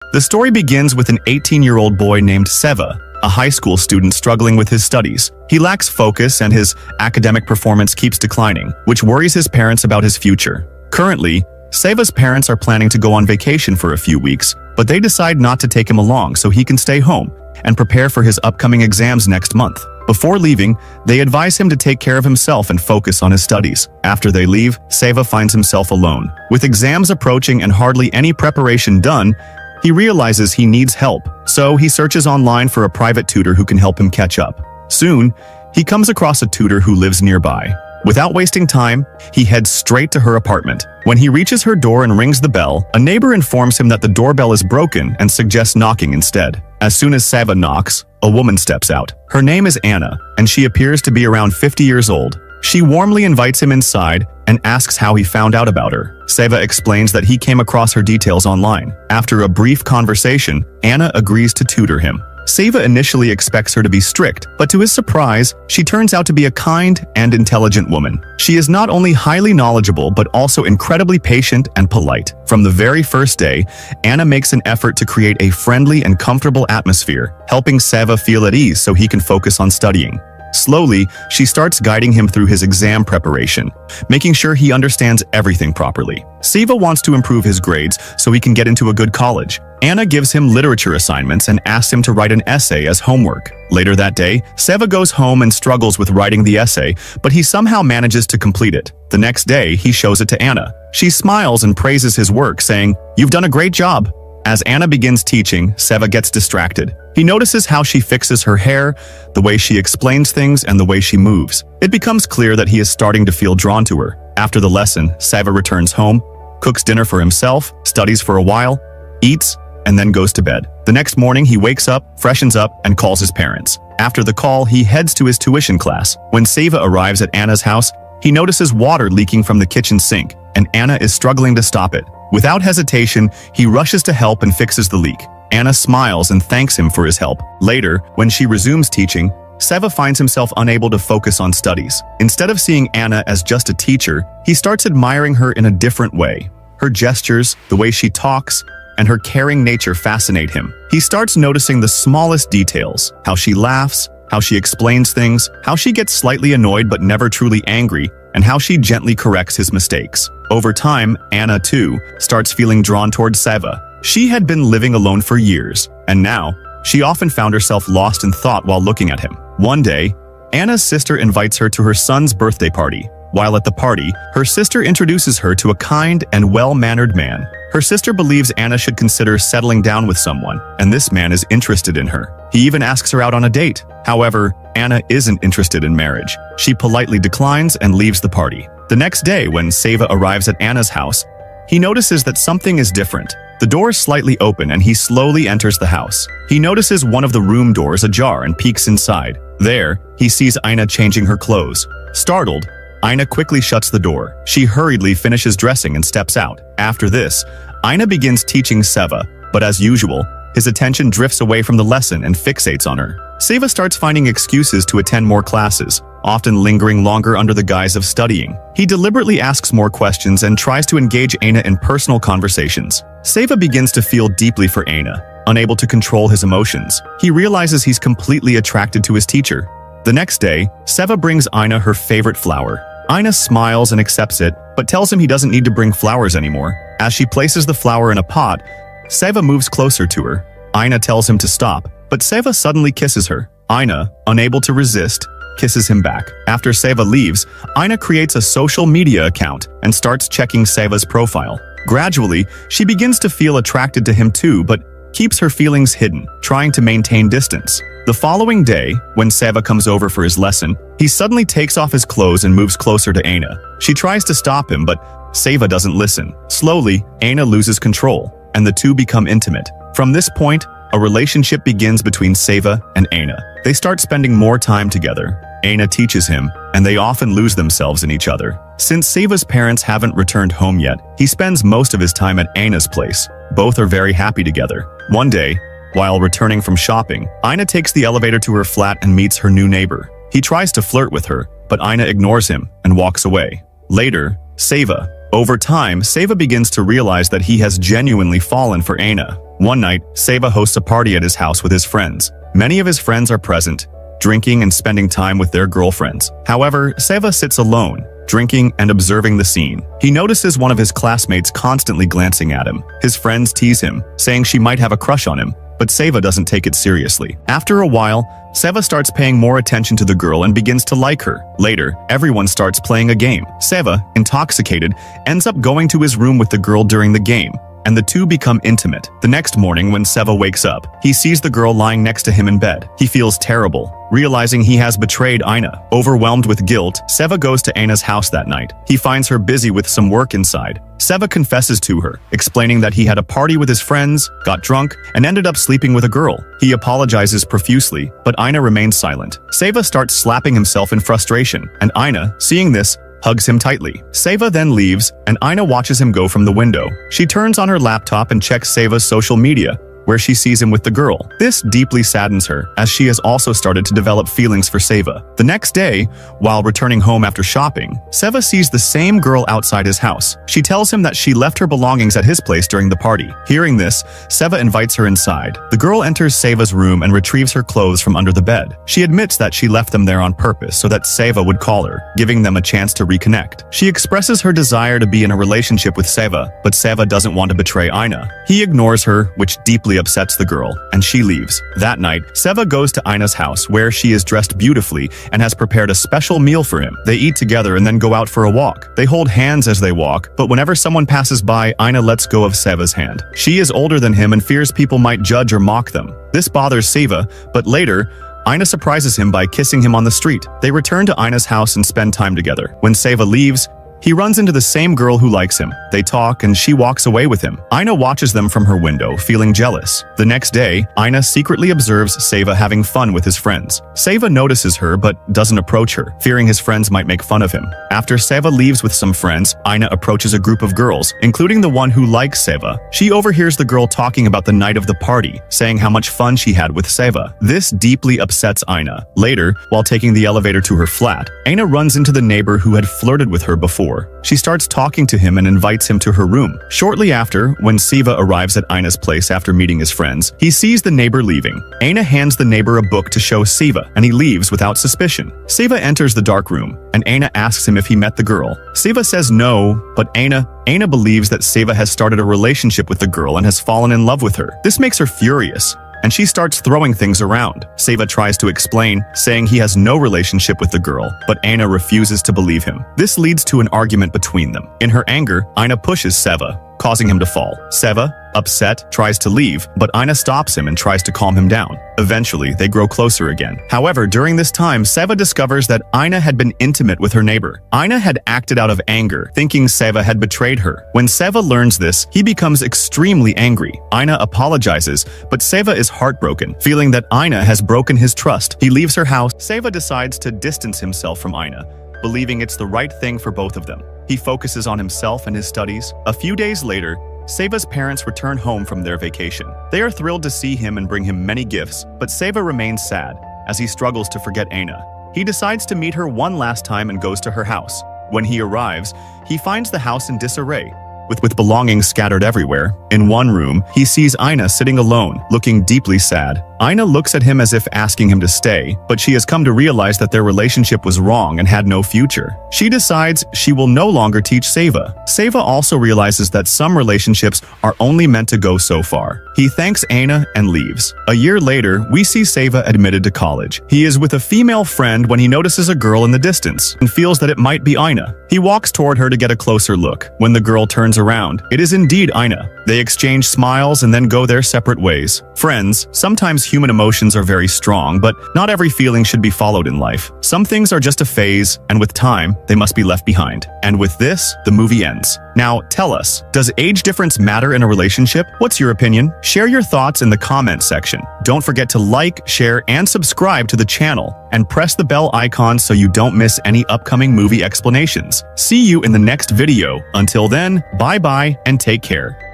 The story begins with an 18-year-old boy named Seva, a high school student struggling with his studies. He lacks focus and his academic performance keeps declining, which worries his parents about his future. Currently, Seva's parents are planning to go on vacation for a few weeks, but they decide not to take him along so he can stay home and prepare for his upcoming exams next month. Before leaving, they advise him to take care of himself and focus on his studies. After they leave, Seva finds himself alone. With exams approaching and hardly any preparation done, he realizes he needs help, so he searches online for a private tutor who can help him catch up. Soon, he comes across a tutor who lives nearby. Without wasting time, he heads straight to her apartment. When he reaches her door and rings the bell, a neighbor informs him that the doorbell is broken and suggests knocking instead. As soon as Seva knocks, a woman steps out. Her name is Anna, and she appears to be around 50 years old. She warmly invites him inside and asks how he found out about her. Seva explains that he came across her details online. After a brief conversation, Anna agrees to tutor him. Seva initially expects her to be strict, but to his surprise, she turns out to be a kind and intelligent woman. She is not only highly knowledgeable, but also incredibly patient and polite. From the very first day, Anna makes an effort to create a friendly and comfortable atmosphere, helping Seva feel at ease so he can focus on studying. Slowly, she starts guiding him through his exam preparation, making sure he understands everything properly. Seva wants to improve his grades so he can get into a good college. Anna gives him literature assignments and asks him to write an essay as homework. Later that day, Seva goes home and struggles with writing the essay, but he somehow manages to complete it. The next day, he shows it to Anna. She smiles and praises his work, saying, "You've done a great job." As Anna begins teaching, Seva gets distracted. He notices how she fixes her hair, the way she explains things, and the way she moves. It becomes clear that he is starting to feel drawn to her. After the lesson, Seva returns home, cooks dinner for himself, studies for a while, eats, and then goes to bed. The next morning, he wakes up, freshens up, and calls his parents. After the call, he heads to his tuition class. When Seva arrives at Anna's house, he notices water leaking from the kitchen sink, and Anna is struggling to stop it. Without hesitation, he rushes to help and fixes the leak. Anna smiles and thanks him for his help. Later, when she resumes teaching, Seva finds himself unable to focus on studies. Instead of seeing Anna as just a teacher, he starts admiring her in a different way. Her gestures, the way she talks, and her caring nature fascinate him. He starts noticing the smallest details, how she laughs, how she explains things, how she gets slightly annoyed but never truly angry, and how she gently corrects his mistakes. Over time, Anna, too, starts feeling drawn towards Seva. She had been living alone for years, and now, she often found herself lost in thought while looking at him. One day, Anna's sister invites her to her son's birthday party. While at the party, her sister introduces her to a kind and well-mannered man. Her sister believes Anna should consider settling down with someone, and this man is interested in her. He even asks her out on a date. However, Anna isn't interested in marriage. She politely declines and leaves the party. The next day, when Seva arrives at Anna's house, he notices that something is different. The door is slightly open and he slowly enters the house. He notices one of the room doors ajar and peeks inside. There, he sees Aina changing her clothes. Startled, Aina quickly shuts the door. She hurriedly finishes dressing and steps out. After this, Aina begins teaching Seva, but as usual, his attention drifts away from the lesson and fixates on her. Seva starts finding excuses to attend more classes, often lingering longer under the guise of studying. He deliberately asks more questions and tries to engage Aina in personal conversations. Seva begins to feel deeply for Aina. Unable to control his emotions, he realizes he's completely attracted to his teacher. The next day, Seva brings Aina her favorite flower. Aina smiles and accepts it, but tells him he doesn't need to bring flowers anymore. As she places the flower in a pot, Seva moves closer to her. Aina tells him to stop, but Seva suddenly kisses her. Aina, unable to resist, kisses him back. After Seva leaves, Aina creates a social media account and starts checking Seva's profile. Gradually, she begins to feel attracted to him too, but keeps her feelings hidden, trying to maintain distance. The following day, when Seva comes over for his lesson, he suddenly takes off his clothes and moves closer to Aina. She tries to stop him, but Seva doesn't listen. Slowly, Aina loses control, and the two become intimate. From this point, a relationship begins between Seva and Aina. They start spending more time together. Aina teaches him, and they often lose themselves in each other. Since Seva's parents haven't returned home yet, he spends most of his time at Aina's place. Both are very happy together. One day, while returning from shopping, Aina takes the elevator to her flat and meets her new neighbor. He tries to flirt with her, but Aina ignores him and walks away. Later, Seva. Over time, Seva begins to realize that he has genuinely fallen for Aina. One night, Seva hosts a party at his house with his friends. Many of his friends are present, drinking and spending time with their girlfriends. However, Seva sits alone, drinking and observing the scene. He notices one of his classmates constantly glancing at him. His friends tease him, saying she might have a crush on him, but Seva doesn't take it seriously. After a while, Seva starts paying more attention to the girl and begins to like her. Later, everyone starts playing a game. Seva, intoxicated, ends up going to his room with the girl during the game, and the two become intimate. The next morning, when Seva wakes up, he sees the girl lying next to him in bed. He feels terrible, realizing he has betrayed Aina. Overwhelmed with guilt, Seva goes to Aina's house that night. He finds her busy with some work inside. Seva confesses to her, explaining that he had a party with his friends, got drunk, and ended up sleeping with a girl. He apologizes profusely, but Aina remains silent. Seva starts slapping himself in frustration, and Aina, seeing this, hugs him tightly. Seva then leaves, and Aina watches him go from the window. She turns on her laptop and checks Seva's social media, where she sees him with the girl. This deeply saddens her, as she has also started to develop feelings for Seva. The next day, while returning home after shopping, Seva sees the same girl outside his house. She tells him that she left her belongings at his place during the party. Hearing this, Seva invites her inside. The girl enters Seva's room and retrieves her clothes from under the bed. She admits that she left them there on purpose so that Seva would call her, giving them a chance to reconnect. She expresses her desire to be in a relationship with Seva, but Seva doesn't want to betray Aina. He ignores her, which deeply upsets the girl, and she leaves. That night, Seva goes to Aina's house, where she is dressed beautifully and has prepared a special meal for him. They eat together and then go out for a walk. They hold hands as they walk, but whenever someone passes by, Aina lets go of Seva's hand. She is older than him and fears people might judge or mock them. This bothers Seva, but later, Aina surprises him by kissing him on the street. They return to Aina's house and spend time together. When Seva leaves, he runs into the same girl who likes him. They talk and she walks away with him. Aina watches them from her window, feeling jealous. The next day, Aina secretly observes Seva having fun with his friends. Seva notices her but doesn't approach her, fearing his friends might make fun of him. After Seva leaves with some friends, Aina approaches a group of girls, including the one who likes Seva. She overhears the girl talking about the night of the party, saying how much fun she had with Seva. This deeply upsets Aina. Later, while taking the elevator to her flat, Aina runs into the neighbor who had flirted with her before. She starts talking to him and invites him to her room. Shortly after, when Seva arrives at Aina's place after meeting his friends, he sees the neighbor leaving. Aina hands the neighbor a book to show Seva, and he leaves without suspicion. Seva enters the dark room, and Aina asks him if he met the girl. Seva says no, but Aina believes that Seva has started a relationship with the girl and has fallen in love with her. This makes her furious, and she starts throwing things around. Seva tries to explain, saying he has no relationship with the girl, but Aina refuses to believe him. This leads to an argument between them. In her anger, Aina pushes Seva, causing him to fall. Seva, upset, tries to leave, but Aina stops him and tries to calm him down. Eventually, they grow closer again. However, during this time, Seva discovers that Aina had been intimate with her neighbor. Aina had acted out of anger, thinking Seva had betrayed her. When Seva learns this, he becomes extremely angry. Aina apologizes, but Seva is heartbroken, feeling that Aina has broken his trust. He leaves her house. Seva decides to distance himself from Aina, believing it's the right thing for both of them. He focuses on himself and his studies. A few days later, Seva's parents return home from their vacation. They are thrilled to see him and bring him many gifts, but Seva remains sad as he struggles to forget Aina. He decides to meet her one last time and goes to her house. When he arrives, he finds the house in disarray, with belongings scattered everywhere. In one room, he sees Aina sitting alone, looking deeply sad. Aina looks at him as if asking him to stay, but she has come to realize that their relationship was wrong and had no future. She decides she will no longer teach Seva. Seva also realizes that some relationships are only meant to go so far. He thanks Aina and leaves. A year later, we see Seva admitted to college. He is with a female friend when he notices a girl in the distance and feels that it might be Aina. He walks toward her to get a closer look. When the girl turns around, it is indeed Aina. They exchange smiles and then go their separate ways. Friends, sometimes human emotions are very strong, but not every feeling should be followed in life. Some things are just a phase, and with time, they must be left behind. And with this, the movie ends. Now, tell us, does age difference matter in a relationship? What's your opinion? Share your thoughts in the comment section. Don't forget to like, share, and subscribe to the channel, and press the bell icon so you don't miss any upcoming movie explanations. See you in the next video. Until then, bye-bye and take care.